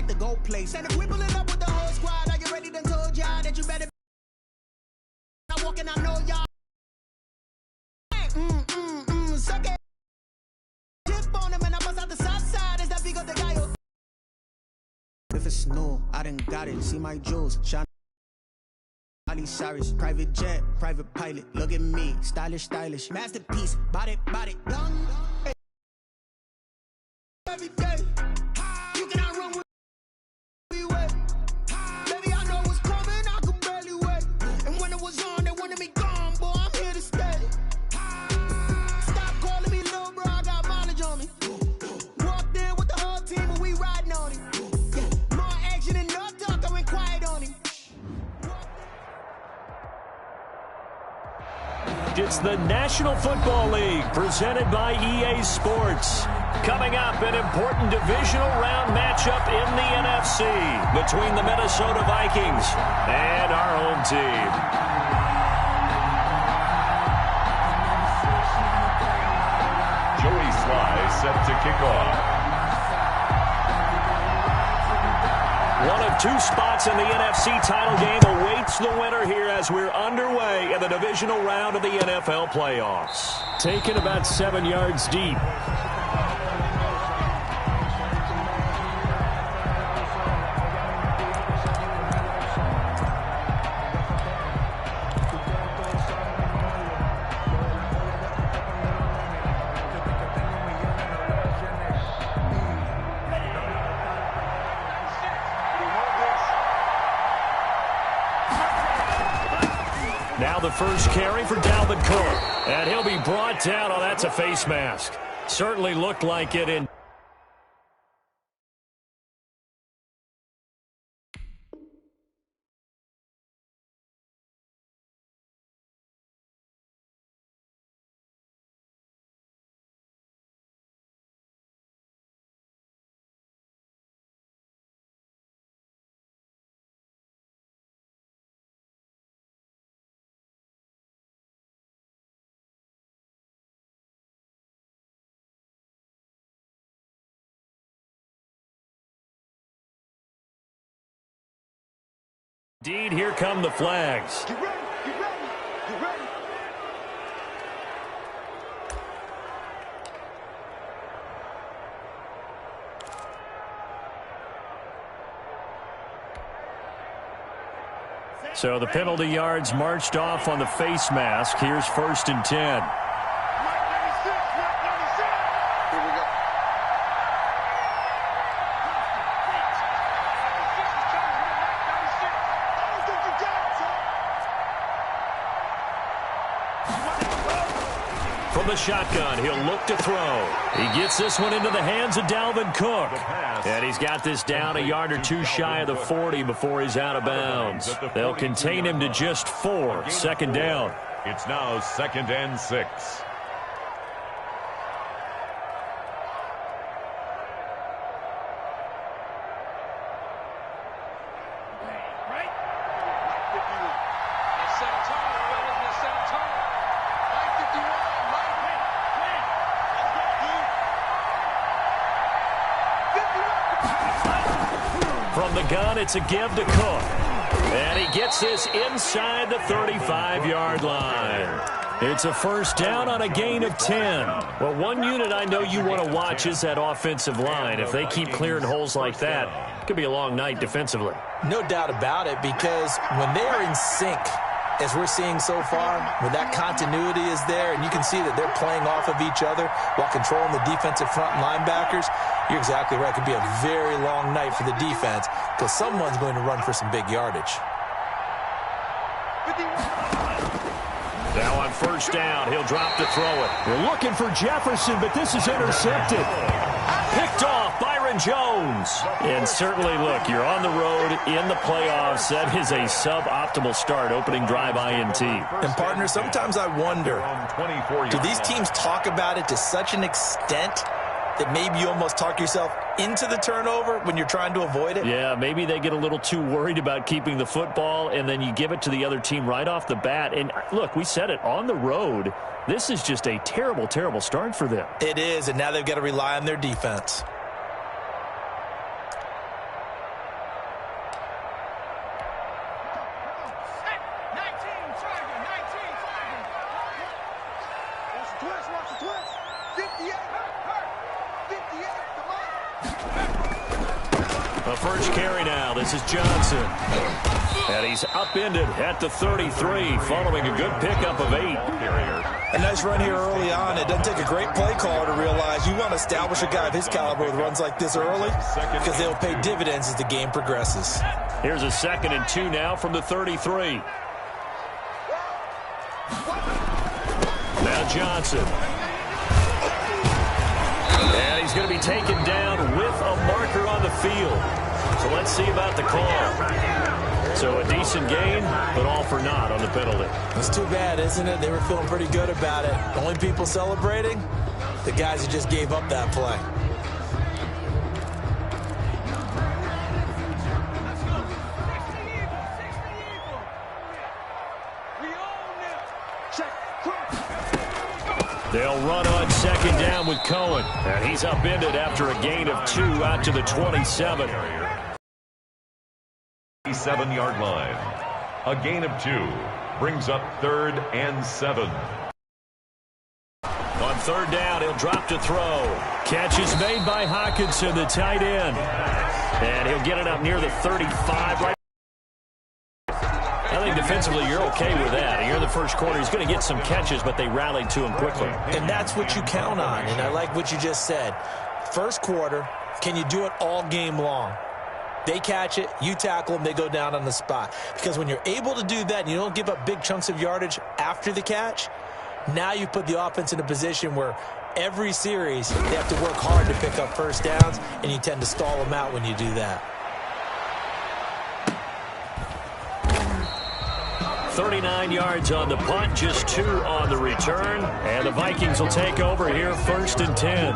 the go place. And if we pulling up with the whole squad, are you ready? Done told y'all that you better. I'm walking, I know y'all. Suck it. Tip on him and I bust out the south side. Is that Vigo the guy who? If it's new, I done got it. See my jewels, shine. Ali Cyrus, private jet, private pilot. Look at me, stylish, stylish. Masterpiece, body, young. Every day, you cannot run with me. Baby, I know what's coming, I can barely wait. And when it was on, they wanted me gone, boy, I'm here to stay. Stop calling me little bro, I got mileage on me. Walked in with the whole team and we riding on him. Yeah, more action and no talk, I went quiet on him. It's the National Football League presented by EA Sports. Coming up, an important divisional round matchup in the NFC between the Minnesota Vikings and our home team. Joey Sly set to kick off. One of two spots in the NFC title game awaits the winner here as we're underway in the divisional round of the NFL playoffs. Taken about 7 yards deep. Now the first carry for Dalvin Cook. And he'll be brought down. Oh, that's a face mask. Certainly looked like it in. Indeed, here come the flags. Get ready, get ready, get ready. So the penalty yards marched off on the face mask. Here's 1st and 10. From the shotgun, he'll look to throw. He gets this one into the hands of Dalvin Cook. And he's got this down a yard or two shy of the 40 before he's out of bounds. They'll contain him to just 4. 2nd down. It's now 2nd and 6. From the gun, it's a give to Cook. And he gets this inside the 35-yard line. It's a 1st down on a gain of 10. Well, one unit I know you want to watch is that offensive line. If they keep clearing holes like that, it could be a long night defensively. No doubt about it, because when they are in sync, as we're seeing so far, when that continuity is there, and you can see that they're playing off of each other while controlling the defensive front linebackers, you're exactly right. It could be a very long night for the defense because someone's going to run for some big yardage. Now on 1st down, he'll drop to throw it. They're looking for Jefferson, but this is intercepted. Picked off, Byron Jones. And certainly, look, you're on the road in the playoffs. That is a suboptimal start, opening drive INT. And, partner, sometimes I wonder, do these teams talk about it to such an extent that maybe you almost talk yourself into the turnover when you're trying to avoid it? Yeah, maybe they get a little too worried about keeping the football, and then you give it to the other team right off the bat. And, look, we said it, on the road, this is just a terrible, terrible start for them. It is, and now they've got to rely on their defense. first carry now. This is Johnson. And he's upended at the 33 following a good pickup of 8. A nice run here early on. It doesn't take a great play caller to realize you want to establish a guy of his caliber with runs like this early because they'll pay dividends as the game progresses. Here's a 2nd and 2 now from the 33. Now Johnson. And he's going to be taken down with a marker on the field. So let's see about the call. So a decent gain, but all for naught on the penalty. It's too bad, isn't it? They were feeling pretty good about it. The only people celebrating, the guys who just gave up that play. They'll run on 2nd down with Cohen. And he's upended after a gain of 2 out to the 27. 7-yard line. A gain of 2 brings up 3rd and 7. On 3rd down, he'll drop to throw. Catch is made by Hockenson, the tight end. And he'll get it up near the 35 right. I think defensively you're okay with that. And you're in the first quarter. He's going to get some catches, but they rallied to him quickly. And that's what you count on. And I like what you just said. First quarter, can you do it all game long? They catch it, you tackle them, they go down on the spot. Because when you're able to do that and you don't give up big chunks of yardage after the catch, now you put the offense in a position where every series they have to work hard to pick up first downs, and you tend to stall them out when you do that. 39 yards on the punt, just 2 on the return. And the Vikings will take over here, 1st and 10.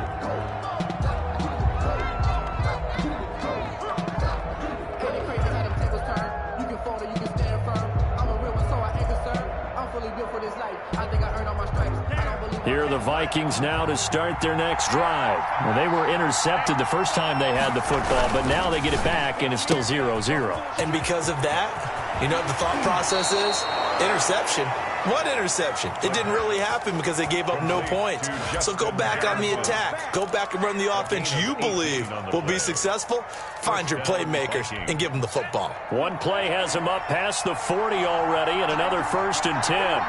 Here are the Vikings now to start their next drive. Well, they were intercepted the first time they had the football, but now they get it back, and it's still 0-0. And because of that, you know what the thought process is? Interception. What interception? It didn't really happen because they gave up no points. So go back on the attack. Go back and run the offense you believe will be successful. Find your playmakers and give them the football. One play has him up past the 40 already, and another 1st and 10.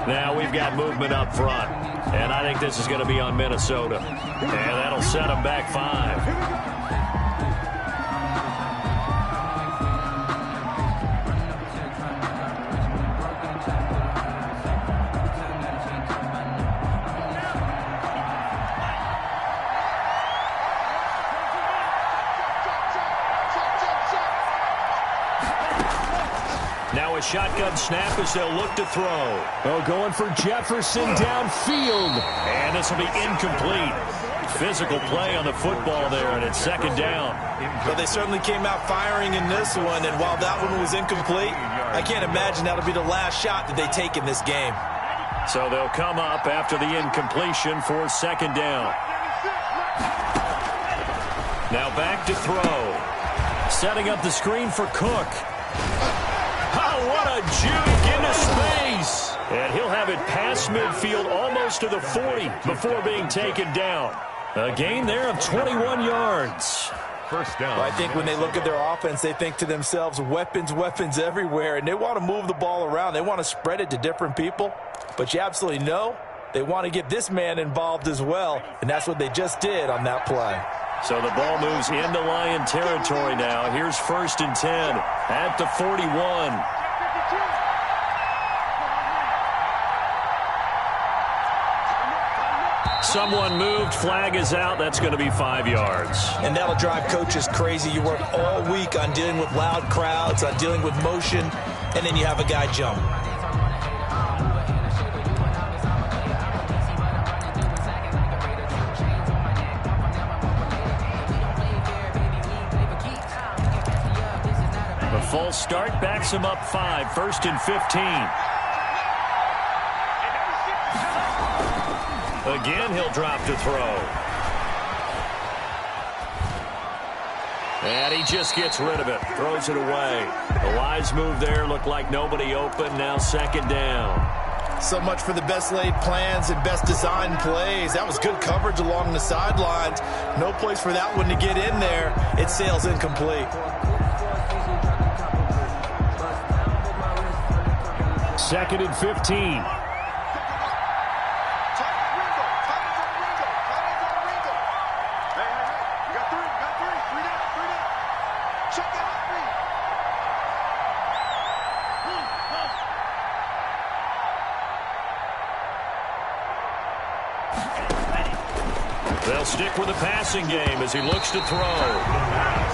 Now we've got movement up front, and I think this is going to be on Minnesota. And that'll set them back 5. Now a shotgun snap as they'll look to throw. Oh, going for Jefferson downfield. And this will be incomplete. Physical play on the football there, and it's 2nd down. But they certainly came out firing in this one, and while that one was incomplete, I can't imagine that'll be the last shot that they take in this game. So they'll come up after the incompletion for 2nd down. Now back to throw. Setting up the screen for Cook. Oh, what a juke into space. And he'll have it past midfield almost to the 40 before being taken down. A gain there of 21 yards. First down. Well, I think when they look at their offense, they think to themselves, weapons, weapons everywhere, and they want to move the ball around. They want to spread it to different people, but you absolutely know they want to get this man involved as well, and that's what they just did on that play. So the ball moves into Lion territory now. Here's 1st and 10 at the 41. Someone moved. Flag is out. That's going to be 5 yards. And that'll drive coaches crazy. You work all week on dealing with loud crowds, on dealing with motion, and then you have a guy jump. The false start backs him up 5. 1st and 15. Again, he'll drop to throw. And he just gets rid of it, throws it away. The wise move there, looked like nobody open, now second down. So much for the best laid plans and best designed plays. That was good coverage along the sidelines. No place for that one to get in there. It sails incomplete. Second and 15. They'll stick with the passing game as he looks to throw.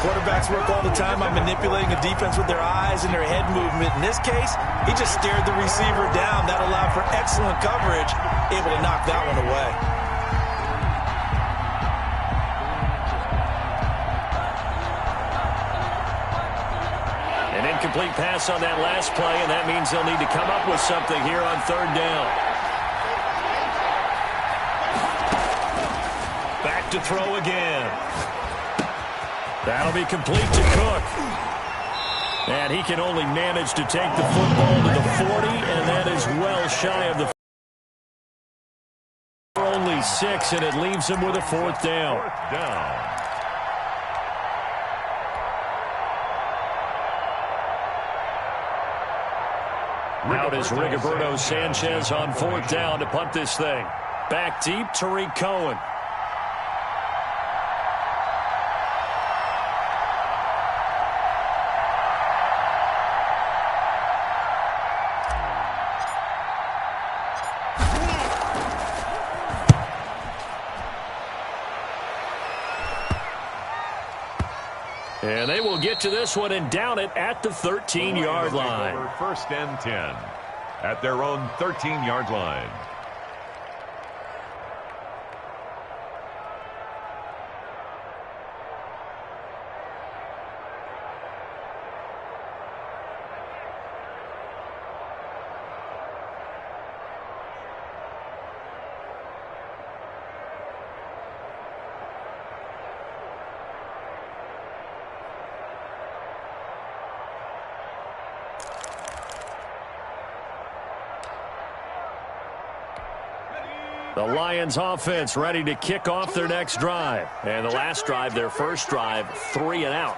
Quarterbacks work all the time on manipulating a defense with their eyes and their head movement. In this case, he just stared the receiver down. That allowed for excellent coverage, able to knock that one away. An incomplete pass on that last play, and that means they'll need to come up with something here on third down. Back to throw again. That'll be complete to Cook. And he can only manage to take the football to the 40, and that is well shy of the only 6, and it leaves him with a fourth down. Fourth down. Out is Rigoberto Sanchez on fourth down to punt this thing. Back deep, Tariq Cohen. And they will get to this one and down it at the 13-yard line. First and 10 at their own 13-yard line. The Lions offense ready to kick off their next drive. And the last drive, their first drive, 3 and out.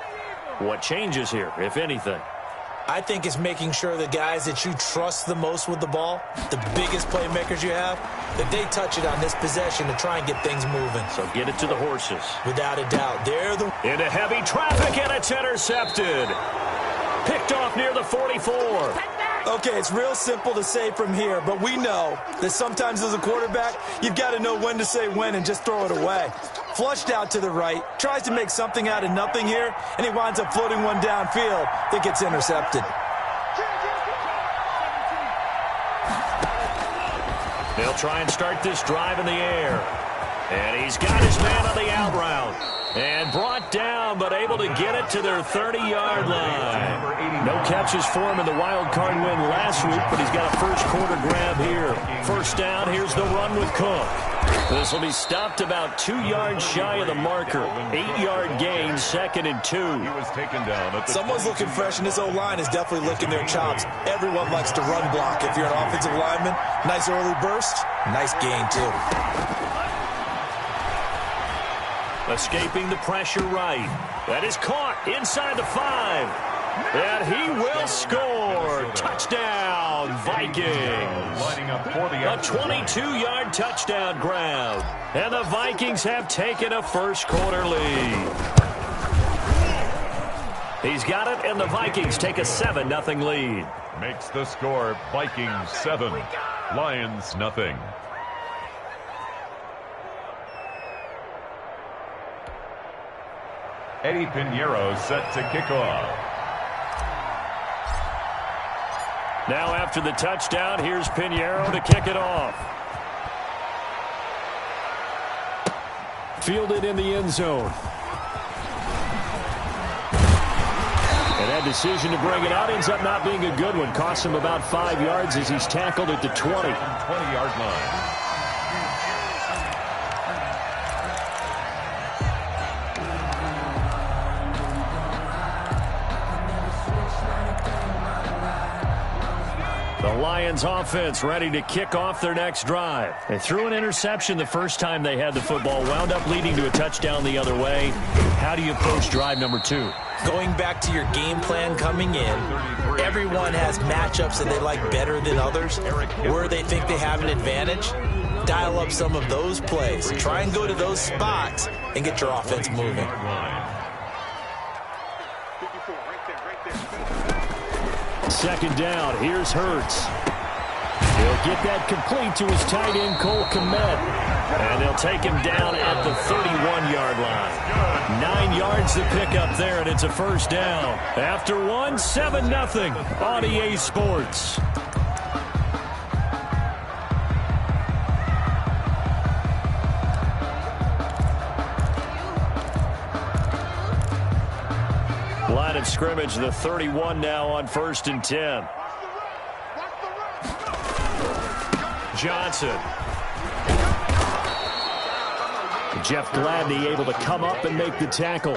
What changes here, if anything? I think it's making sure the guys that you trust the most with the ball, the biggest playmakers you have, that they touch it on this possession to try and get things moving. So get it to the horses. Without a doubt. They're the... Into heavy traffic, and it's intercepted. Picked off near the 44. Okay, it's real simple to say from here, but we know that sometimes as a quarterback, you've got to know when to say when and just throw it away. Flushed out to the right, tries to make something out of nothing here, and he winds up floating one downfield that gets intercepted. They'll try and start this drive in the air. And he's got his man on the out route. And brought down, but able to get it to their 30-yard line. No catches for him in the wild card win last week, but he's got a first quarter grab here. First down, here's the run with Cook. This will be stopped about 2 yards shy of the marker. 8-yard gain, 2nd and 2. He was taken down at the Someone's looking fresh, and this O-line is definitely licking their chops. Everyone likes to run block. If you're an offensive lineman, nice early burst, nice gain too. Escaping the pressure right. That is caught inside the 5. And he will score. Touchdown, Vikings. lining up for the A 22-yard touchdown grab. And the Vikings have taken a first quarter lead. He's got it, and the Vikings take a 7-0 lead. Makes the score Vikings 7, Lions nothing. Eddie Pinheiro set to kick off. Now after the touchdown, here's Pinheiro to kick it off. Fielded in the end zone. And that decision to bring it out ends up not being a good one. Costs him about 5 yards as he's tackled at the 20. 20-yard line. Lions offense ready to kick off their next drive. They threw an interception the first time they had the football, wound up leading to a touchdown the other way. How do you approach drive number 2? Going back to your game plan coming in, everyone has matchups that they like better than others, where they think they have an advantage. Dial up some of those plays. Try and go to those spots and get your offense moving. Second down, here's Hurts. He'll get that complete to his tight end, Cole Kmet. And they'll take him down at the 31-yard line. 9 yards to pick up there, and it's a first down. After 7-0 on EA Sports. Line of scrimmage, the 31 now on 1st and 10. Johnson. Jeff Gladney able to come up and make the tackle.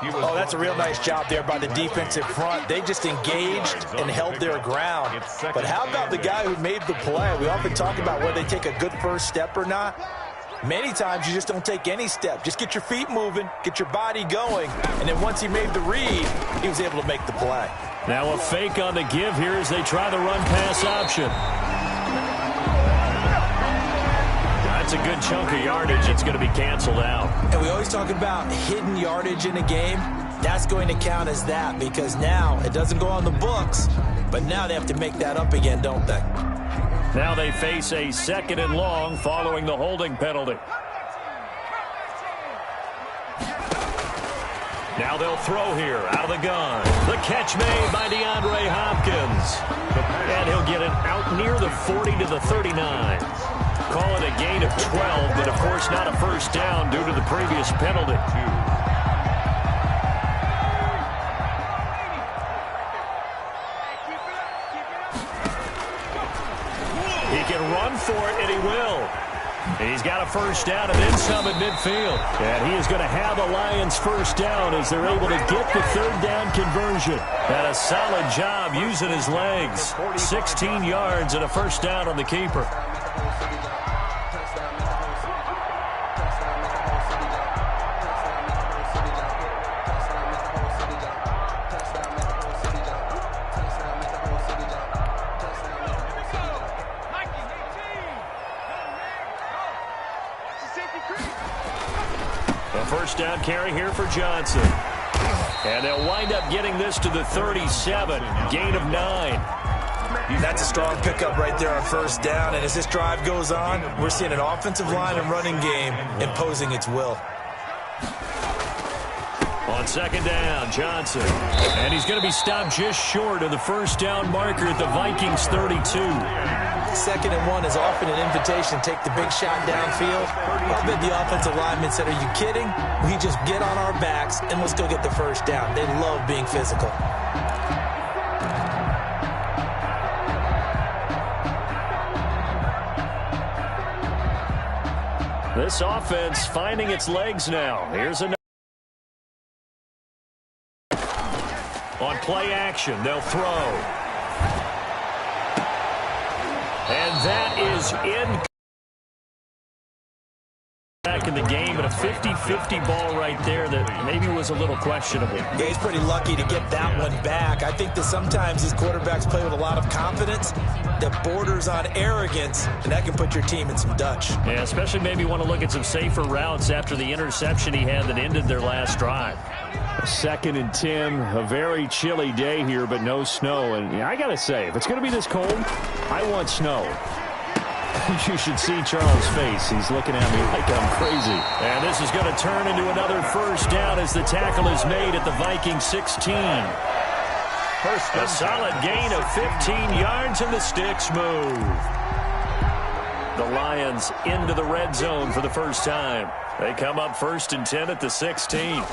Oh, that's a real nice job there by the defensive front. They just engaged and held their ground. But how about the guy who made the play? We often talk about whether they take a good first step or not. Many times you just don't take any step. Just get your feet moving, get your body going, and then once he made the read, he was able to make the play. Now a fake on the give here as they try the run-pass option. That's a good chunk of yardage. It's going to be canceled out. And we always talk about hidden yardage in a game. That's going to count as that because now it doesn't go on the books, but now they have to make that up again, don't they? Now they face a 2nd and long following the holding penalty. Now they'll throw here out of the gun. The catch made by DeAndre Hopkins. And he'll get it out near the 40 to the 39. Call it a gain of 12, but of course not a first down due to the previous penalty. He can run for it, and he will. He's got a first down and then some at midfield. And he is going to have a Lions first down as they're able to get the 3rd down conversion. And a solid job using his legs. 16 yards and a first down on the keeper. First down carry here for Johnson. And they'll wind up getting this to the 37. Gain of 9. That's a strong pickup right there on first down. And as this drive goes on, we're seeing an offensive line and running game imposing its will. On 2nd down, Johnson. And he's going to be stopped just short of the first down marker at the Vikings 32. 2nd and 1 is often an invitation to take the big shot downfield. I bet the offensive lineman said, are you kidding? We just get on our backs and let's go get the first down. They love being physical. This offense finding its legs now. Here's another. On play action, they'll throw. And that is in. Back in the game, but a 50-50 ball right there that maybe was a little questionable. Yeah, he's pretty lucky to get that one back. I think that sometimes these quarterbacks play with a lot of confidence that borders on arrogance, and that can put your team in some Dutch. Yeah, especially maybe want to look at some safer routes after the interception he had that ended their last drive. 2nd and 10, a very chilly day here, but no snow. And yeah, I got to say, if it's going to be this cold, I want snow. You should see Charles' face. He's looking at me like I'm crazy. And this is going to turn into another first down as the tackle is made at the Vikings 16. A solid gain of 15 yards and the sticks move. The Lions into the red zone for the first time. They come up 1st and 10 at the 16.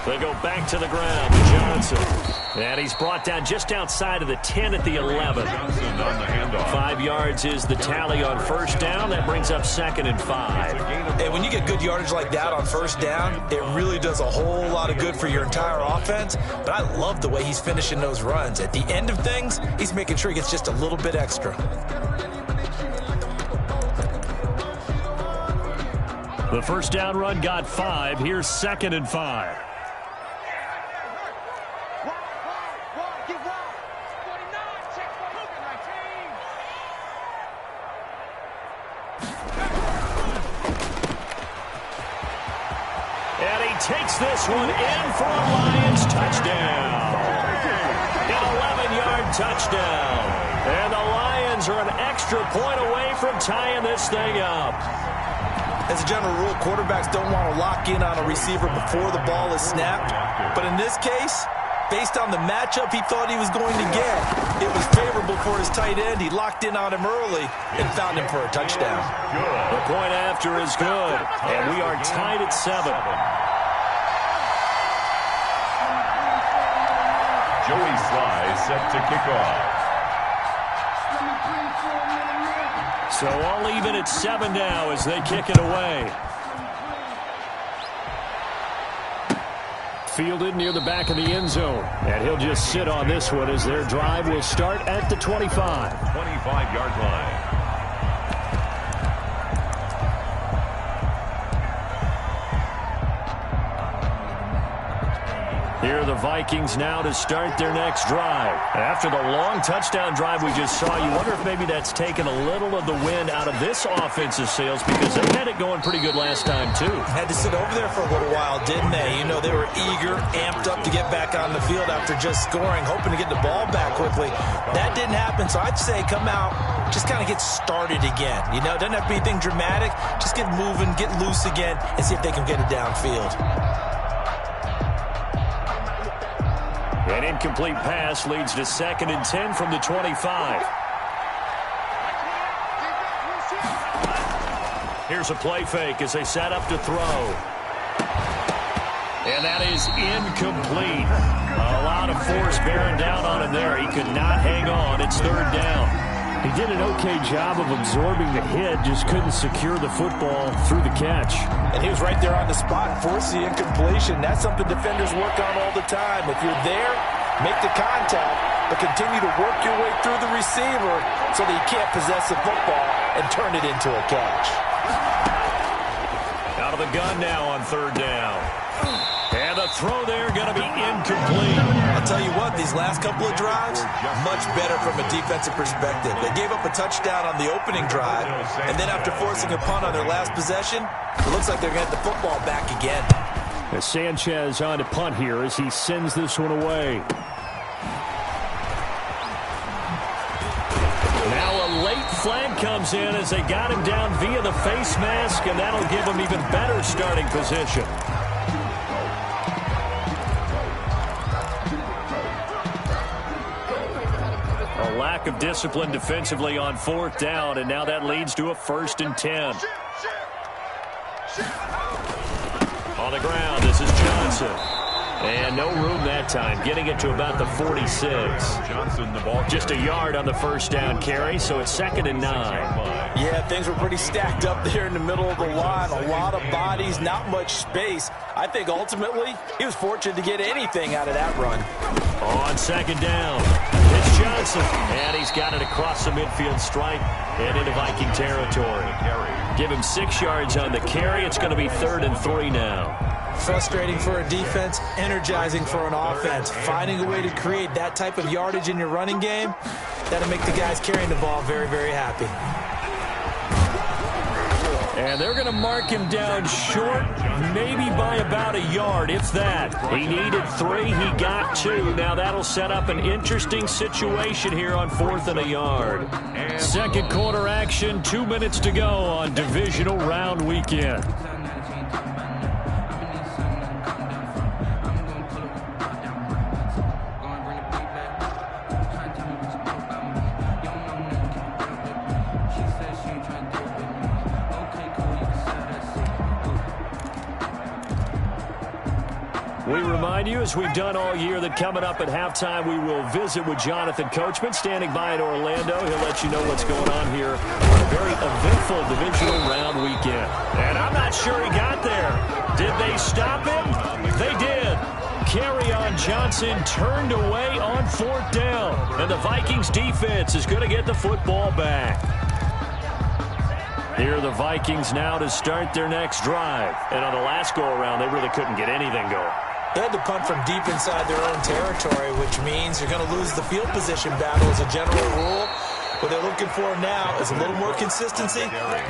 They go back to the ground to Johnson. And he's brought down just outside of the 10 at the 11. Johnson on the handoff. 5 yards is the tally on first down. That brings up 2nd and 5. And when you get good yardage like that on first down, it really does a whole lot of good for your entire offense. But I love the way he's finishing those runs. At the end of things, he's making sure he gets just a little bit extra. The first down run got 5. Here's 2nd and 5. And he takes this one in for a Lions touchdown. An 11-yard touchdown. And the Lions are an extra point away from tying this thing up. As a general rule, quarterbacks don't want to lock in on a receiver before the ball is snapped. But in this case, based on the matchup he thought he was going to get, it was favorable for his tight end. He locked in on him early and found him for a touchdown. The point after is good, and we are tied at 7. Joey Sly set to kick off. So all even at 7 now as they kick it away. Fielded near the back of the end zone. And he'll just sit on this one as their drive will start at the 25. 25-yard line. Here are the Vikings now to start their next drive. After the long touchdown drive we just saw, you wonder if maybe that's taken a little of the wind out of this offensive sails because they had it going pretty good last time too. Had to sit over there for a little while, didn't they? You know, they were eager, amped up to get back on the field after just scoring, hoping to get the ball back quickly. That didn't happen, so I'd say come out, just kind of get started again. You know, it doesn't have to be anything dramatic. Just get moving, get loose again, and see if they can get it downfield. An incomplete pass leads to 2nd and 10 from the 25. Here's a play fake as they set up to throw. And that is incomplete. A lot of force bearing down on him there. He could not hang on. It's 3rd down. He did an okay job of absorbing the hit, just couldn't secure the football through the catch. And he was right there on the spot, forced the incompletion. That's something defenders work on all the time. If you're there, make the contact, but continue to work your way through the receiver so that he can't possess the football and turn it into a catch. Out of the gun now on 3rd down. And the throw there going to be incomplete. I'll tell you what, these last couple of drives, much better from a defensive perspective. They gave up a touchdown on the opening drive, and then after forcing a punt on their last possession, it looks like they're going to get the football back again. As Sanchez on to punt here as he sends this one away. Now a late flag comes in as they got him down via the face mask, and that'll give him even better starting position. A lack of discipline defensively on 4th down, and now that leads to a 1st and 10. On the ground, this is Johnson. And no room that time, getting it to about the 46. Johnson, the ball Just a yard on the first down carry, so it's 2nd and 9. Yeah, things were pretty stacked up there in the middle of the line. A lot of bodies, not much space. I think ultimately he was fortunate to get anything out of that run. On 2nd down, it's Johnson. And he's got it across the midfield stripe and into Viking territory. Give him 6 yards on the carry. It's going to be 3rd and 3 now. Frustrating for a defense, energizing for an offense. Finding a way to create that type of yardage in your running game, that'll make the guys carrying the ball very, very happy. And they're going to mark him down short, maybe by about a yard, if that. He needed 3, he got 2. Now that'll set up an interesting situation here on 4th and a yard. Second quarter action, 2 minutes to go on divisional round weekend. We remind you, as we've done all year, that coming up at halftime, we will visit with Jonathan Coachman, standing by in Orlando. He'll let you know what's going on here on a very eventful divisional round weekend. And I'm not sure he got there. Did they stop him? They did. Kerryon Johnson turned away on 4th down. And the Vikings defense is going to get the football back. Here are the Vikings now to start their next drive. And on the last go-around, they really couldn't get anything going. They had to punt from deep inside their own territory, which means you're going to lose the field position battle as a general rule. What they're looking for now is a little more consistency,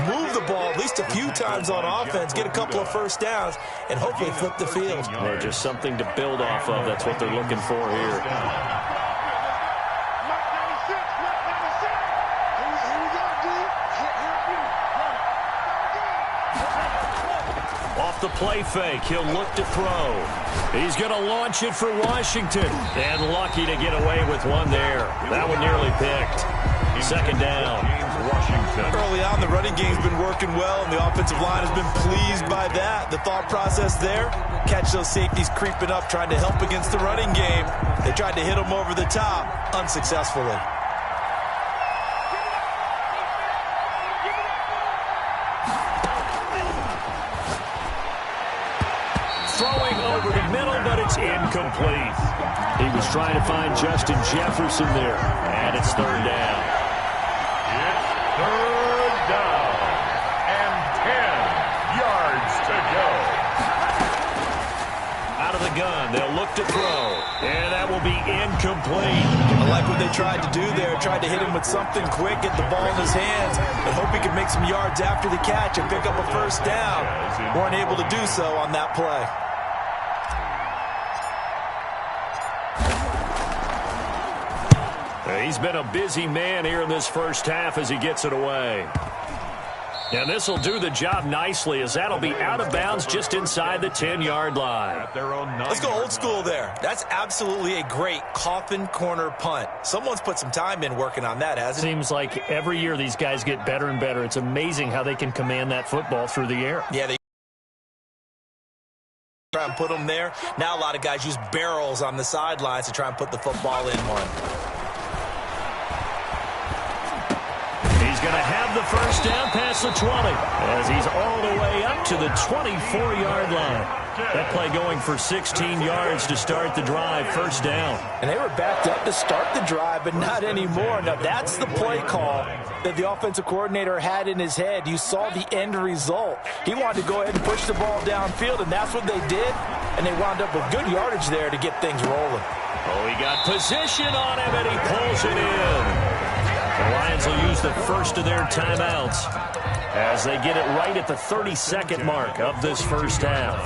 move the ball at least a few times on offense, get a couple of first downs, and hopefully flip the field. Yeah, just something to build off of. That's what they're looking for here. Off the play fake, he'll look to throw. He's going to launch it for Washington. And lucky to get away with one there. That one nearly picked. Second down. Washington. Early on, the running game's been working well, and the offensive line has been pleased by that. The thought process there, catch those safeties creeping up, trying to help against the running game. They tried to hit them over the top, unsuccessfully. Throwing over the middle, but it's incomplete. He was trying to find Justin Jefferson there, and it's 3rd down. It's 3rd down and 10 yards to go. Out of the gun, they'll look to throw, and that will be incomplete. I like what they tried to do there, tried to hit him with something quick, get the ball in his hands, and hope he could make some yards after the catch and pick up a first down. Weren't able to do so on that play. He's been a busy man here in this first half as he gets it away. And this will do the job nicely, as that'll be out of bounds just inside the 10-yard line. Let's go old school there. That's absolutely a great coffin corner punt. Someone's put some time in working on that, hasn't it? Seems like every year these guys get better and better. It's amazing how they can command that football through the air. Yeah, they try and put them there. Now a lot of guys use barrels on the sidelines to try and put the football in one. He's going to have the first down past the 20 as he's all the way up to the 24-yard line. That play going for 16 yards to start the drive, first down. And they were backed up to start the drive, but not anymore. Now, that's the play call that the offensive coordinator had in his head. You saw the end result. He wanted to go ahead and push the ball downfield, and that's what they did. And they wound up with good yardage there to get things rolling. Oh, he got position on him, and he pulls it in. The Lions will use the first of their timeouts as they get it right at the 32nd mark of this first half.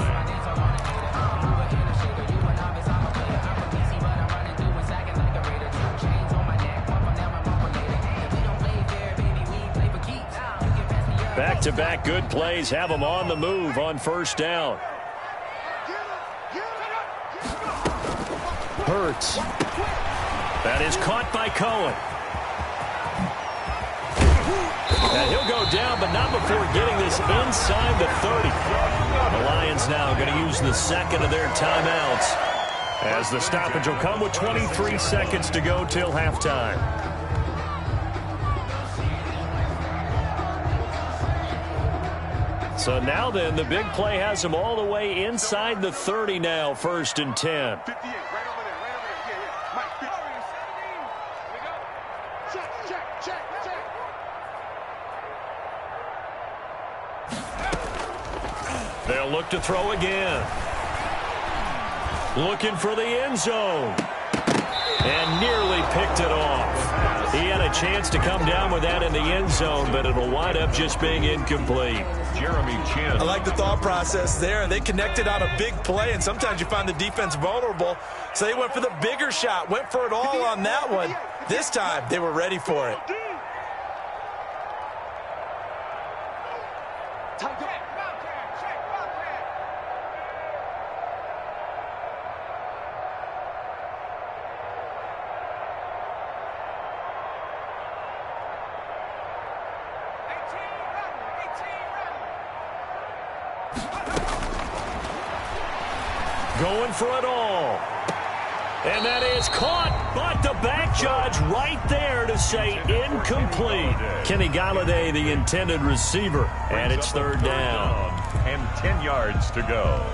Back-to-back good plays have them on the move on first down. Hurts. That is caught by Cohen. And he'll go down, but not before getting this inside the 30. The Lions now going to use the second of their timeouts as the stoppage will come with 23 seconds to go till halftime. So now then, the big play has them all the way inside the 30 now, 1st and 10. 58, right over there, yeah. Mike, 50. Check. They'll look to throw again. Looking for the end zone. And nearly picked it off. He had a chance to come down with that in the end zone, but it'll wind up just being incomplete. Jeremy Chin. I like the thought process there. They connected on a big play, and sometimes you find the defense vulnerable. So they went for the bigger shot, went for it all on that one. This time, they were ready for it. going for it all. And that is caught, but the back judge right there to say incomplete. Kenny Galladay, the intended receiver, and it's third down. And 10 yards to go.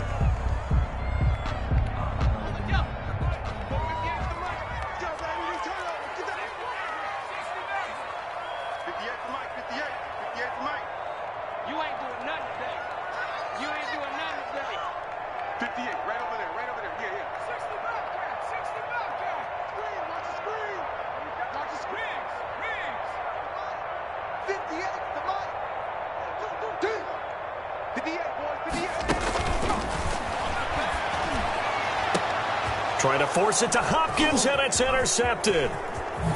Trying to force it to Hopkins, and it's intercepted.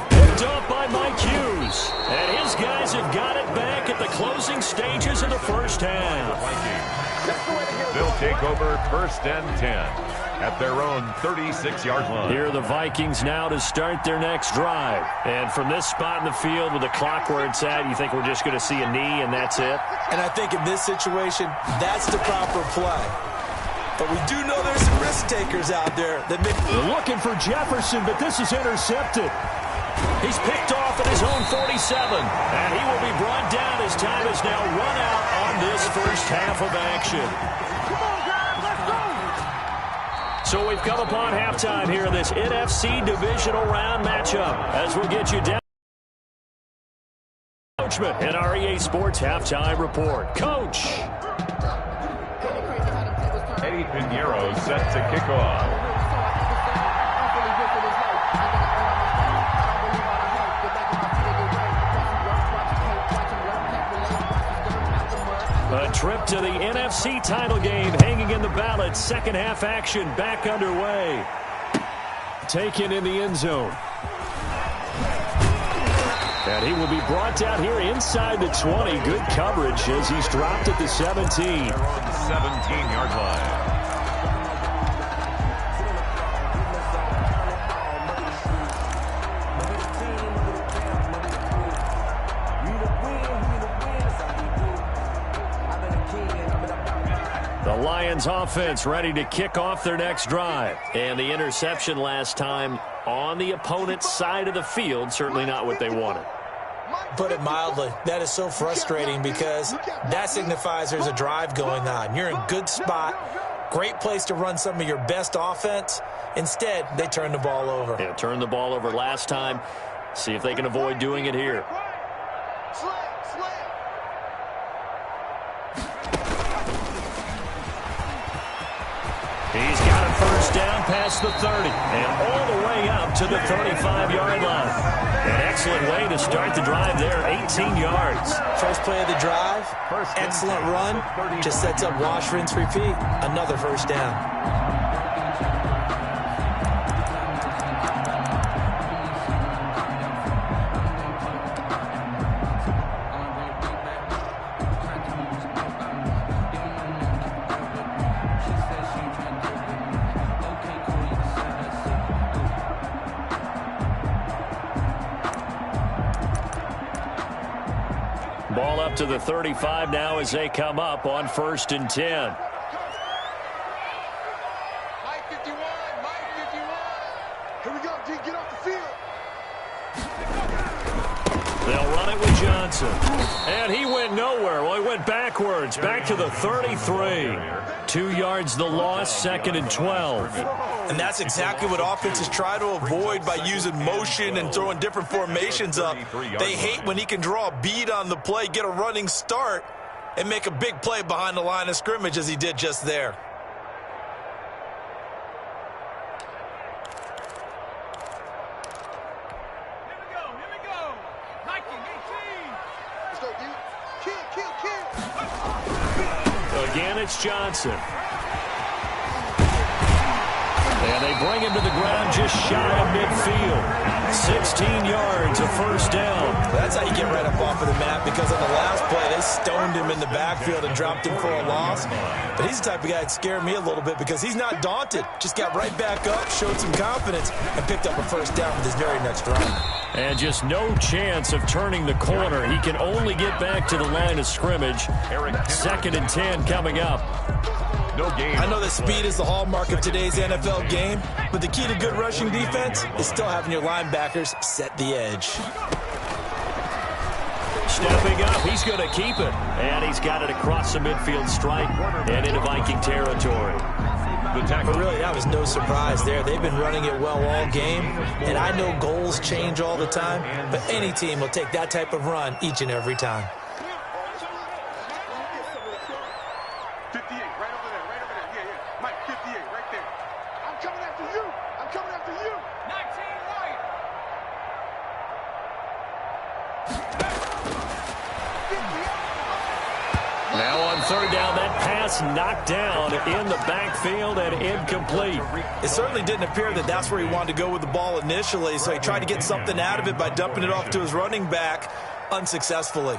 Picked up by Mike Hughes. And his guys have got it back at the closing stages of the first half. They'll take over first and 10 at their own 36-yard line. Here are the Vikings now to start their next drive. And from this spot in the field with the clock where it's at, you think we're just going to see a knee and that's it? And I think in this situation, that's the proper play. But we do know there's some risk takers out there that may... They're looking for Jefferson, but this is intercepted. He's picked off at his own 47, and he will be brought down as time is now run out on this first half of action. Come on, guys, let's go! So we've come upon halftime here in this NFC divisional round matchup as we'll get you down. Coachman in our EA Sports Halftime Report. Coach. Eddie Pinheiro set to kick off. A trip to the NFC title game hanging in the balance. Second half action back underway. Taken in the end zone. And he will be brought down here inside the 20. Good coverage as he's dropped at the 17. They're on the 17-yard line. The Lions offense ready to kick off their next drive. And the interception last time on the opponent's side of the field, certainly not what they wanted. Put it mildly, that is so frustrating because that signifies there's a drive going on. You're in a good spot, great place to run some of your best offense. Instead, they turn the ball over. Yeah, turned the ball over last time. See if they can avoid doing it here. He's got a first down past the 30 and all the way up to the 35-yard line. An excellent way to start the drive there, 18 yards. First play of the drive, excellent run, just sets up wash, rinse, repeat. Another first down. Ball up to the 35 now as they come up on 1st and 10. Mike 51, Mike 51. Here we go, D, get off the field. They'll run it with Johnson. And he went nowhere. Well, he went backwards, back to the 33. 2 yards the loss, 2nd and 12. And that's exactly what offenses try to avoid by using motion and throwing different formations up. They hate when he can draw a bead on the play, get a running start, and make a big play behind the line of scrimmage as he did just there. Here we go. Nike 18. Let's go, D. Kill. Again, it's Johnson. And they bring him to the ground just shy of midfield. 16 yards, a first down. That's how you get right up off of the map, because on the last play, they stoned him in the backfield and dropped him for a loss. But he's the type of guy that scared me a little bit because he's not daunted. Just got right back up, showed some confidence, and picked up a first down with his very next run. And just no chance of turning the corner. He can only get back to the line of scrimmage. 2nd and 10 coming up. No gain. I know that speed is the hallmark of today's NFL game, but the key to good rushing defense is still having your linebackers set the edge. Stepping up, he's going to keep it. And he's got it across the midfield stripe and into Viking territory. But really, that was no surprise there. They've been running it well all game, and I know goals change all the time, but any team will take that type of run each and every time. 58, right over there, yeah. Mike, 58, right there. I'm coming after you. 19 right. Now on 3rd down, that pass knocked down in the backfield and incomplete. It certainly didn't appear that that's where he wanted to go with the ball initially, so he tried to get something out of it by dumping it off to his running back unsuccessfully.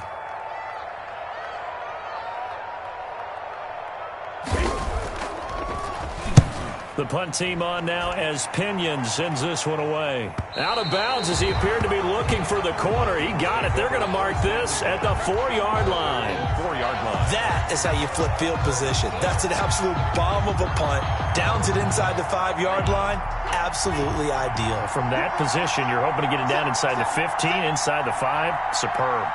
The punt team on now as Pinion sends this one away. Out of bounds as he appeared to be looking for the corner. He got it. They're going to mark this at the 4-yard line. 4-yard line. That is how you flip field position. That's an absolute bomb of a punt. Downs it inside the 5-yard line. Absolutely ideal. From that position, you're hoping to get it down inside the 15, inside the 5. Superb.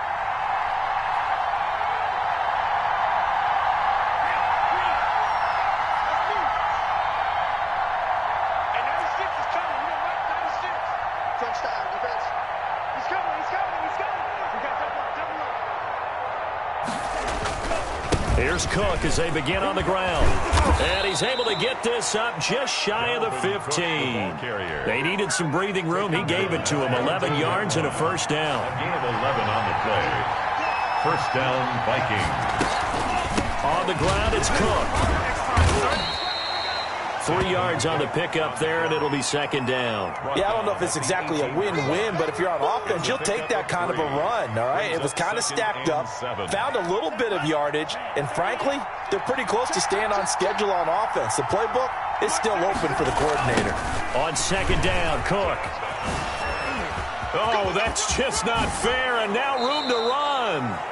Here's Cook as they begin on the ground. And he's able to get this up just shy of the 15. They needed some breathing room. He gave it to him. 11 yards and a 1st down. A gain of 11 on the play. 1st down, Vikings. On the ground, it's Cook. 3 yards on the pickup there, and it'll be 2nd down. Yeah, I don't know if it's exactly a win-win, but if you're on offense, you'll take that kind of a run, all right? It was kind of stacked up, found a little bit of yardage, and frankly, they're pretty close to staying on schedule on offense. The playbook is still open for the coordinator. On 2nd down, Cook. Oh, that's just not fair, and now room to run.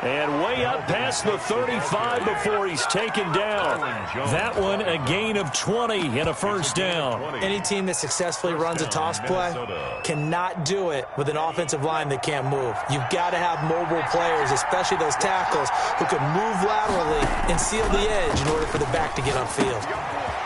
And way up past the 35 before he's taken down. That one a gain of 20 and a 1st down. Any team that successfully runs a toss play cannot do it with an offensive line that can't move. You've got to have mobile players, especially those tackles, who can move laterally and seal the edge in order for the back to get upfield.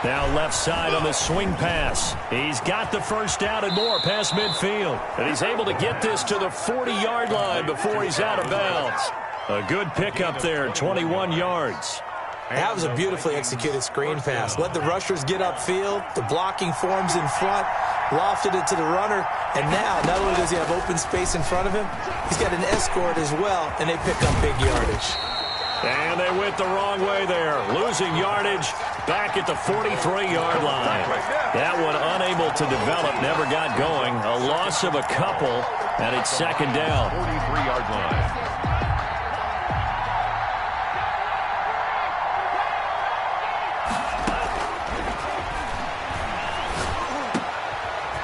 Now left side on the swing pass. He's got the 1st down and more past midfield. And he's able to get this to the 40-yard line before he's out of bounds. A good pickup there, 21 yards. That was a beautifully executed screen pass. Let the rushers get upfield. The blocking forms in front. Lofted it to the runner. And now, not only does he have open space in front of him, he's got an escort as well, and they pick up big yardage. And they went the wrong way there. Losing yardage back at the 43-yard line. That one unable to develop, never got going. A loss of a couple, and it's 2nd down. 43-yard line.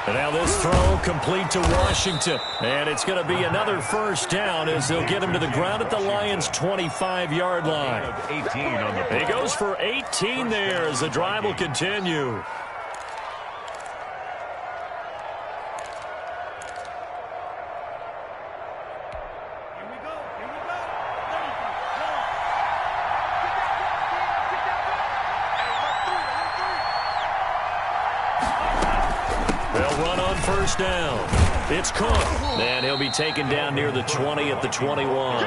And now this throw complete to Washington. And it's going to be another 1st down as they'll get him to the ground at the Lions' 25-yard line. 18 on the He goes for 18 there as the drive will continue. They'll run on 1st down. It's Cook. And he'll be taken down near the 20 at the 21.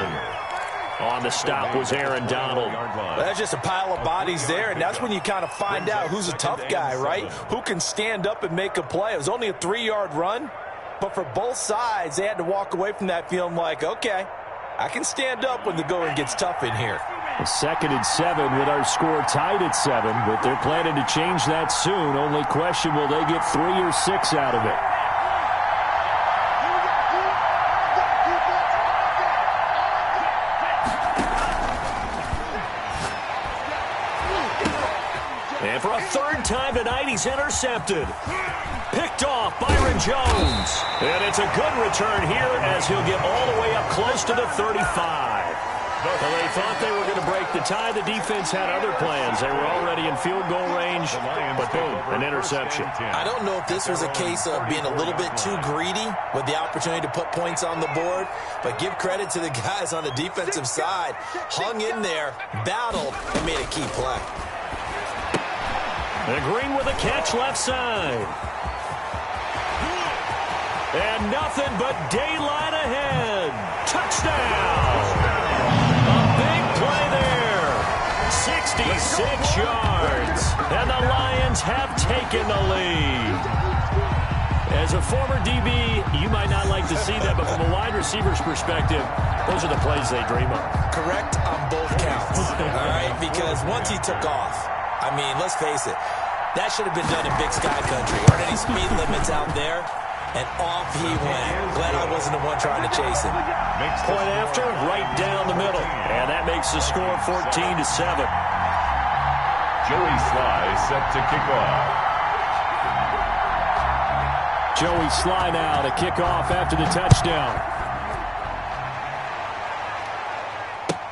On the stop was Aaron Donald. That's just a pile of bodies there, and that's when you kind of find out who's a tough guy, right? Who can stand up and make a play. It was only a 3-yard run, but for both sides, they had to walk away from that feeling like, okay, I can stand up when the going gets tough in here. 2nd and 7 with our score tied at 7, but they're planning to change that soon. Only question, will they get 3 or 6 out of it? And for a 3rd third time tonight he's intercepted. Picked off Byron Jones. And it's a good return here as he'll get all the way up close to the 35. Well, they thought they were going to break the tie. The defense had other plans. They were already in field goal range, but boom, an interception. I don't know if this was a case of being a little bit too greedy with the opportunity to put points on the board, but give credit to the guys on the defensive side. Hung in there, battled, and made a key play. And Green with a catch left side. And nothing but daylight ahead. Touchdown! A big play there. 66 yards. And the Lions have taken the lead. As a former DB, you might not like to see that, but from a wide receiver's perspective, those are the plays they dream of. Correct on both counts, all right? Because once he took off, I mean, let's face it, that should have been done in Big Sky Country. Aren't any speed limits out there? And off he went. Glad I wasn't the one trying to chase him. Point after, right down the middle. And that makes the score 14-7. Joey Sly set to kick off. Joey Sly now to kick off after the touchdown.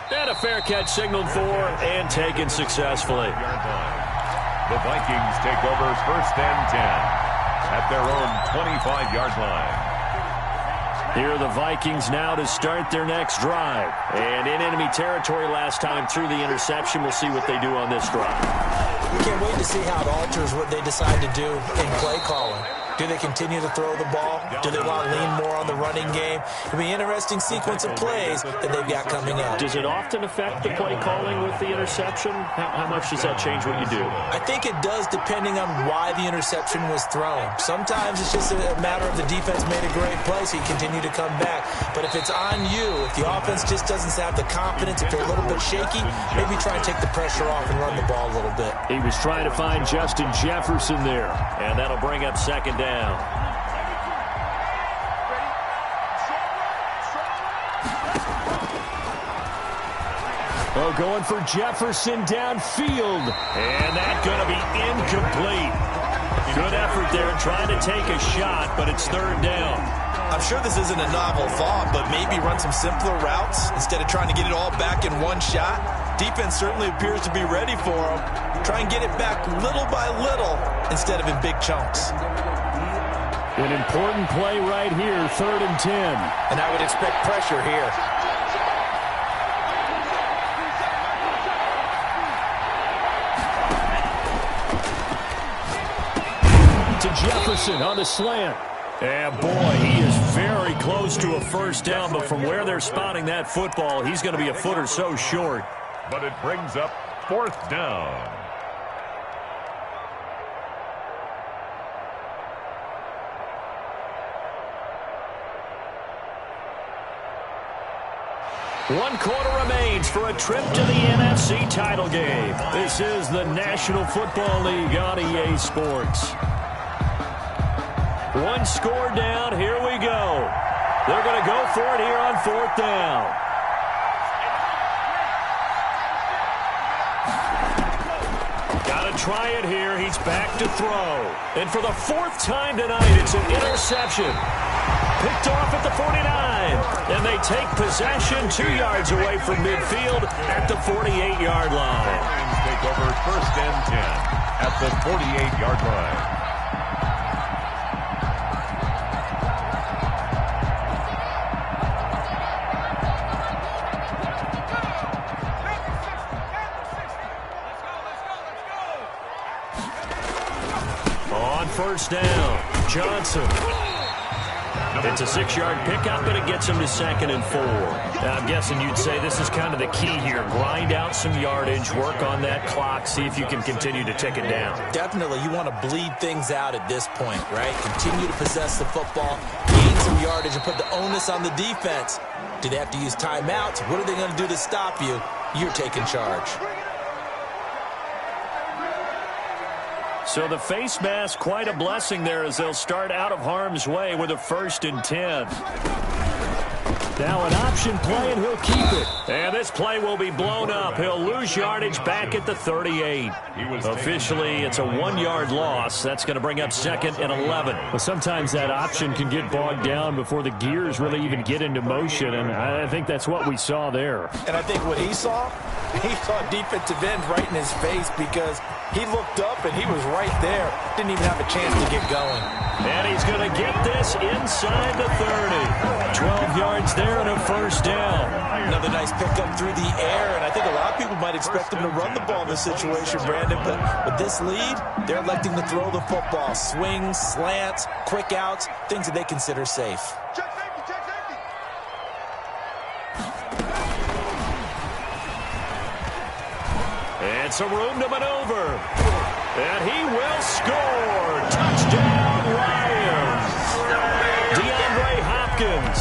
And a fair catch signaled for and taken successfully. The Vikings take over first and 10. At their own 25-yard line. Here are the Vikings now to start their next drive. And in enemy territory last time through the interception. We'll see what they do on this drive. We can't wait to see how it alters what they decide to do in play calling. Do they continue to throw the ball? Do they want to lean more on the running game? It'll be an interesting sequence of plays that they've got coming up. Does it often affect the play calling with the interception? How much does that change what you do? I think it does depending on why the interception was thrown. Sometimes it's just a matter of the defense made a great play, so you continue to come back. But if it's on you, if the offense just doesn't have the confidence, if they're a little bit shaky, maybe try and take the pressure off and run the ball a little bit. He was trying to find Justin Jefferson there, and that'll bring up second down. Oh, going for Jefferson downfield. And that's going to be incomplete. Good effort there trying to take a shot, but it's third down. I'm sure this isn't a novel thought, but maybe run some simpler routes instead of trying to get it all back in one shot. Defense certainly appears to be ready for them. Try and get it back little by little instead of in big chunks. An important play right here, third and 10. And I would expect pressure here. To Jefferson on the slant. And boy, he is very close to a first down, but from where they're spotting that football, he's going to be a foot or so short. But it brings up fourth down. One quarter remains for a trip to the NFC title game. This is the National Football League on EA Sports. One score down. Here we go. They're going to go for it here on fourth down. Got to try it here. He's back to throw. And for the fourth time tonight, it's an interception. Picked off at the 49. And they take possession 2 yards away from midfield at the 48-yard line. Lions take over first and 10 at the 48-yard line. On first down, Johnson. It's a 6-yard pickup, but it gets him to second and 4. Now, I'm guessing you'd say this is kind of the key here. Grind out some yardage, work on that clock, see if you can continue to tick it down. Definitely, you want to bleed things out at this point, right? Continue to possess the football, gain some yardage, and put the onus on the defense. Do they have to use timeouts? What are they going to do to stop you? You're taking charge. So the face mask, quite a blessing there as they'll start out of harm's way with a first and 10. Now an option play, and he'll keep it. And this play will be blown up. He'll lose yardage back at the 38. Officially, it's a 1-yard loss. That's going to bring up 2nd and 11. Well, sometimes that option can get bogged down before the gears really even get into motion, and I think that's what we saw there. And I think what he saw defensive end right in his face, because he looked up and he was right there. Didn't even have a chance to get going. And he's going to get this inside the 30. 12 yards there and a first down. Another nice pickup through the air, and I think a lot of people might expect him to run the ball in this situation, Brandon, but with this lead, they're electing to throw the football. Swings, slants, quick outs, things that they consider safe. Check safety, check safety. And some room to maneuver. And he will score. Touchdown, Lions. DeAndre Hopkins,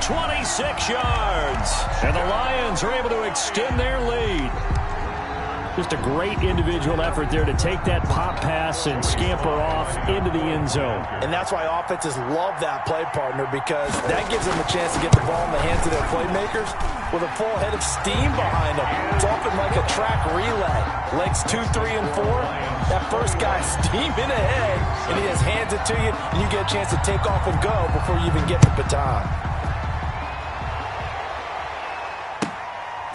26 yards. And the Lions are able to extend their lead. Just a great individual effort there to take that pop pass and scamper off into the end zone. And that's why offenses love that play, partner, because that gives them a chance to get the ball in the hands of their playmakers with a full head of steam behind them. It's often like a track relay. Legs 2, 3, and 4. That first guy's steaming ahead, and he just hands it to you, and you get a chance to take off and go before you even get the baton.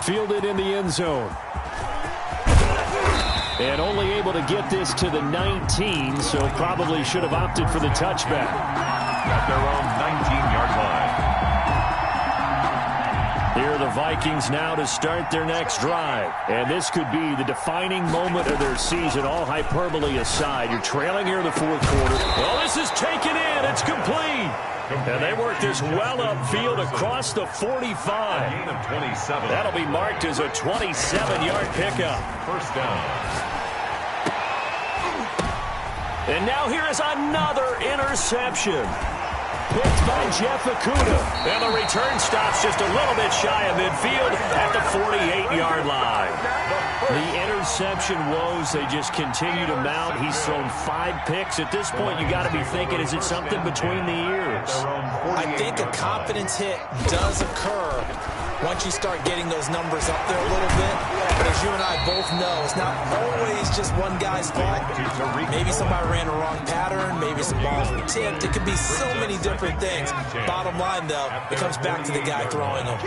Fielded in the end zone. And only able to get this to the 19, so probably should have opted for the touchback. At their own 19-yard line. Here are the Vikings now to start their next drive. And this could be the defining moment of their season, all hyperbole aside. You're trailing here in the fourth quarter. Well, this is taken in. It's complete. And they work this well upfield across the 45. Gain of 27. That'll be marked as a 27-yard pickup. First down. And now here is another interception. Picked by Jeff Okudah. And the return stops just a little bit shy of midfield at the 48-yard line. The interception woes, they just continue to mount. He's thrown 5 picks. At this point, you got to be thinking, is it something between the ears? I think a confidence hit does occur once you start getting those numbers up there a little bit. But as you and I both know, it's not always just one guy's fault. Maybe somebody ran a wrong pattern. Maybe some balls were tipped. It could be so many different things. Bottom line, though, it comes back to the guy throwing them.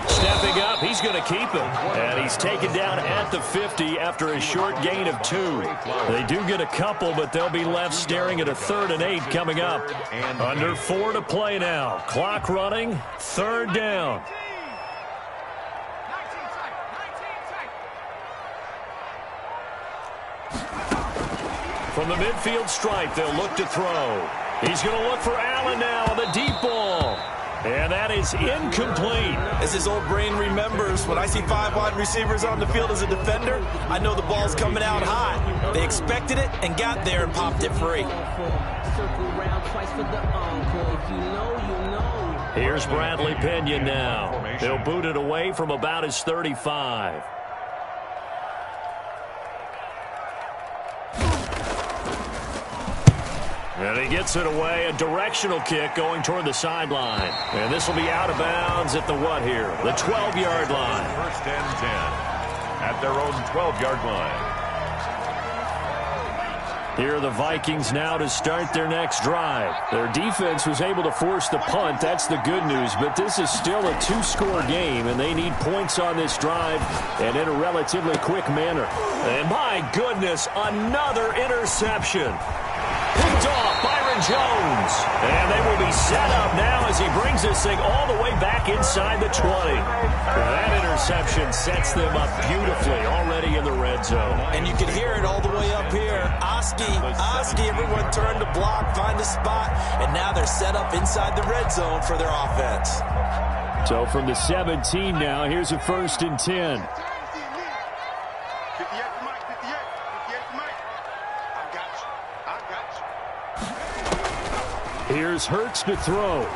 Stepping up, he's going to keep him. And he's taken down at the 50 after a short gain of 2. They do get a couple, but they'll be left staring at a 3rd and 8 coming up. Under 4 to play now. Clock running, 3rd down. From the midfield stripe, they'll look to throw. He's going to look for Allen now on the deep ball. And that is incomplete. As his old brain remembers, when I see 5 wide receivers on the field as a defender, I know the ball's coming out high. They expected it and got there and popped it free. Here's Bradley Pinion now. They'll boot it away from about his 35. And he gets it away, a directional kick going toward the sideline. And this will be out of bounds at the what here? The 12-yard line. First and 10 at their own 12-yard line. Here are the Vikings now to start their next drive. Their defense was able to force the punt. That's the good news. But this is still a 2-score game, and they need points on this drive and in a relatively quick manner. And my goodness, another interception. Picked off Byron Jones. And they will be set up now as he brings this thing all the way back inside the 20. That interception sets them up beautifully already in the red zone. And you can hear it all the way up here. Oski, everyone turned to block, find a spot, and now they're set up inside the red zone for their offense. So from the 17 now, here's a 1st and 10. 58 to Mike, 58 to Mike. I got you. Here's Hurts to throw.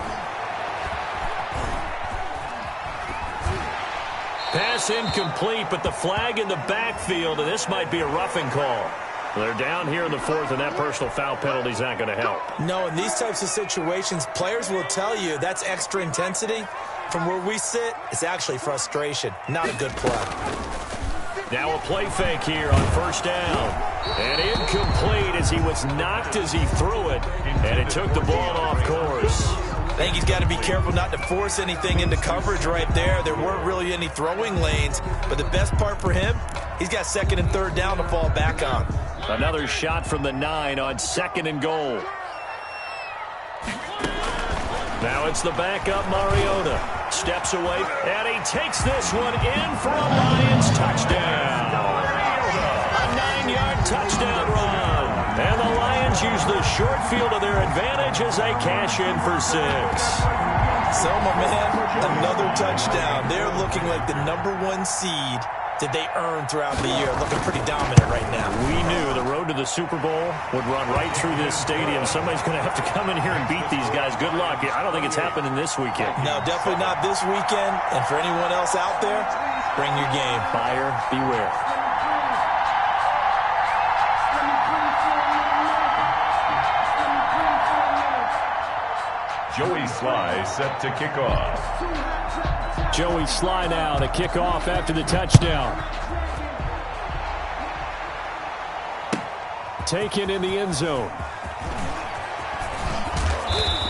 Pass incomplete, but the flag in the backfield, and this might be a roughing call. They're down here in the fourth, and that personal foul penalty is not going to help. No, in these types of situations, players will tell you that's extra intensity. From where we sit, it's actually frustration, not a good play. Now a play fake here on first down. And incomplete as he was knocked as he threw it, and it took the ball off course. I think he's got to be careful not to force anything into coverage right there. There weren't really any throwing lanes, but the best part for him, he's got second and third down to fall back on. Another shot from the 9 on second and goal. Now it's the backup Mariota. Steps away, and he takes this one in for a Lions touchdown. A 9-yard touchdown run. And the Lions use the short field to their advantage as they cash in for 6. So, my man, another touchdown. They're looking like the #1 seed that they earned throughout the year. Looking pretty dominant right now. We knew the road to the Super Bowl would run right through this stadium. Somebody's going to have to come in here and beat these guys. Good luck. I don't think it's happening this weekend. No, definitely not this weekend. And for anyone else out there, bring your game. Buyer beware. Joey Sly set to kick off. Joey Sly now to kick off after the touchdown. Taken in the end zone.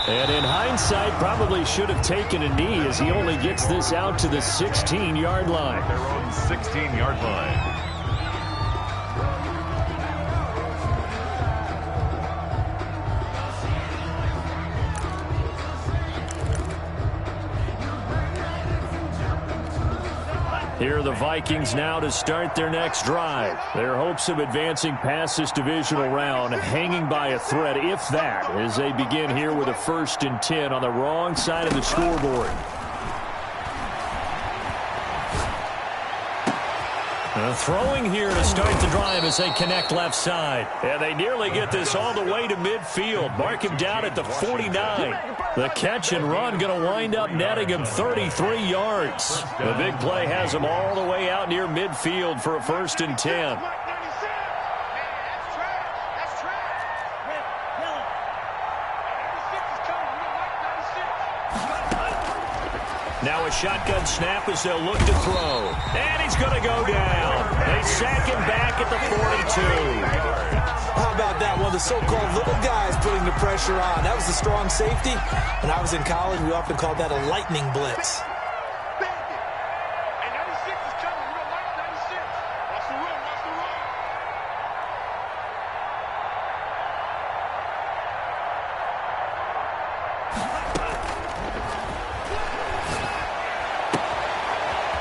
And in hindsight, probably should have taken a knee as he only gets this out to the 16-yard line. Their own 16-yard line. Here are the Vikings now to start their next drive. Their hopes of advancing past this divisional round hanging by a thread, if that, as they begin here with a 1st and 10 on the wrong side of the scoreboard. Throwing here to start the drive as they connect left side. And they nearly get this all the way to midfield. Mark him down at the 49. The catch and run going to wind up netting him 33 yards. The big play has him all the way out near midfield for a 1st and 10. Now a shotgun snap as they'll look to throw. And he's going to go down. They sack him back at the 42. How about that? One of the so-called little guys putting the pressure on. That was a strong safety. When I was in college, we often called that a lightning blitz.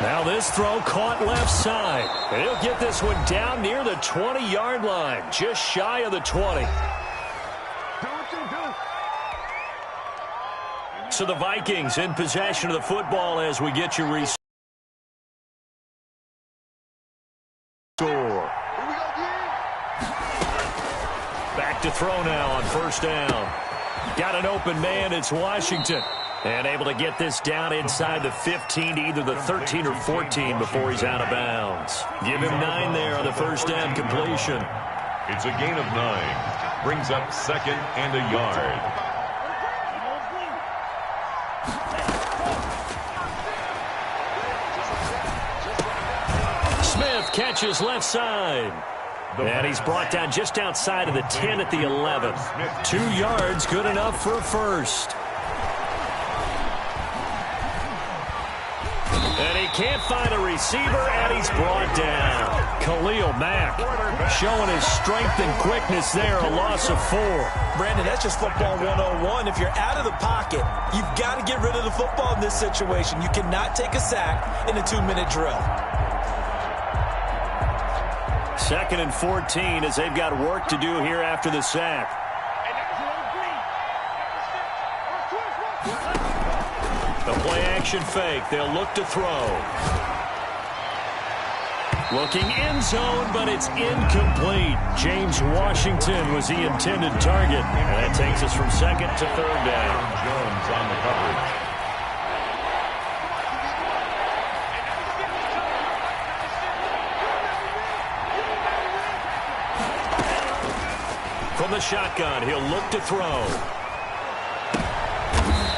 Now this throw caught left side. And he'll get this one down near the 20-yard line, just shy of the 20. So the Vikings in possession of the football as we get your score. Back to throw now on 1st down. Got an open man. It's Washington. And able to get this down inside the 15 to either the 13 or 14 before he's out of bounds. Give him 9 there on the 1st down completion. It's a gain of 9. Brings up 2nd and a yard. Smith catches left side. And he's brought down just outside of the 10 at the 11. 2 yards, good enough for a 1st. And he can't find a receiver, and he's brought down. Khalil Mack showing his strength and quickness there, a loss of 4. Brandon, that's just football 101. If you're out of the pocket, you've got to get rid of the football in this situation. You cannot take a sack in a 2-minute drill. 2nd and 14 as they've got work to do here after the sack. The play-action fake. They'll look to throw. Looking end zone, but it's incomplete. James Washington was the intended target. And that takes us from 2nd to 3rd down. Jones on the coverage. From the shotgun, he'll look to throw.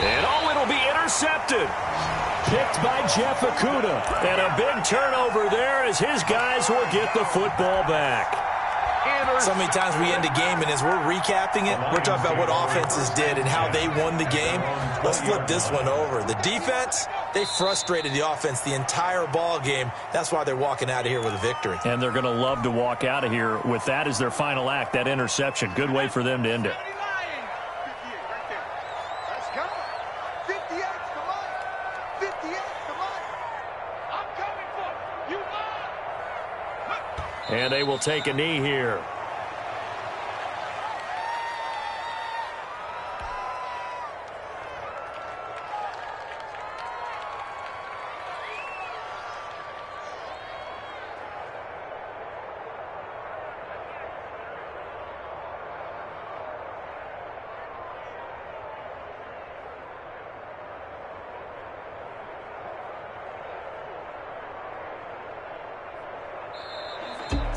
And it'll be intercepted. Picked by Jeff Okudah. And a big turnover there as his guys will get the football back. So many times we end a game, and as we're recapping it, we're talking about what offenses did and how they won the game. Let's flip this one over. The defense, they frustrated the offense the entire ball game. That's why they're walking out of here with a victory. And they're going to love to walk out of here with that as their final act, that interception. Good way for them to end it. 58 right there. Let's go. 58's the money. 58's the money. I'm coming for you. You And they will take a knee here.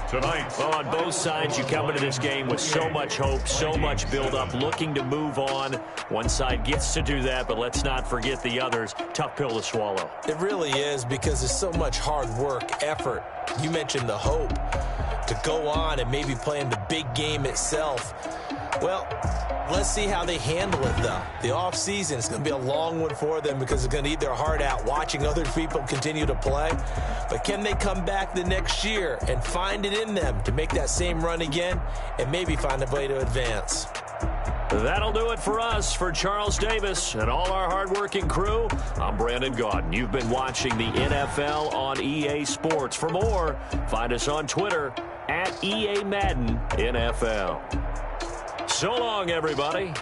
Tonight, Well, on both sides, you come into this game with so much hope, so much build-up, looking to move on. One side gets to do that, but let's not forget the others. Tough pill to swallow. It really is, because there's so much hard work, effort. You mentioned the hope to go on and maybe play in the big game itself. Well, let's see how they handle it, though. The offseason is going to be a long one for them because they're going to eat their heart out watching other people continue to play. But can they come back the next year and find it in them to make that same run again and maybe find a way to advance? That'll do it for us. For Charles Davis and all our hardworking crew, I'm Brandon Gaudin. You've been watching the NFL on EA Sports. For more, find us on Twitter at EA Madden NFL. So long, everybody.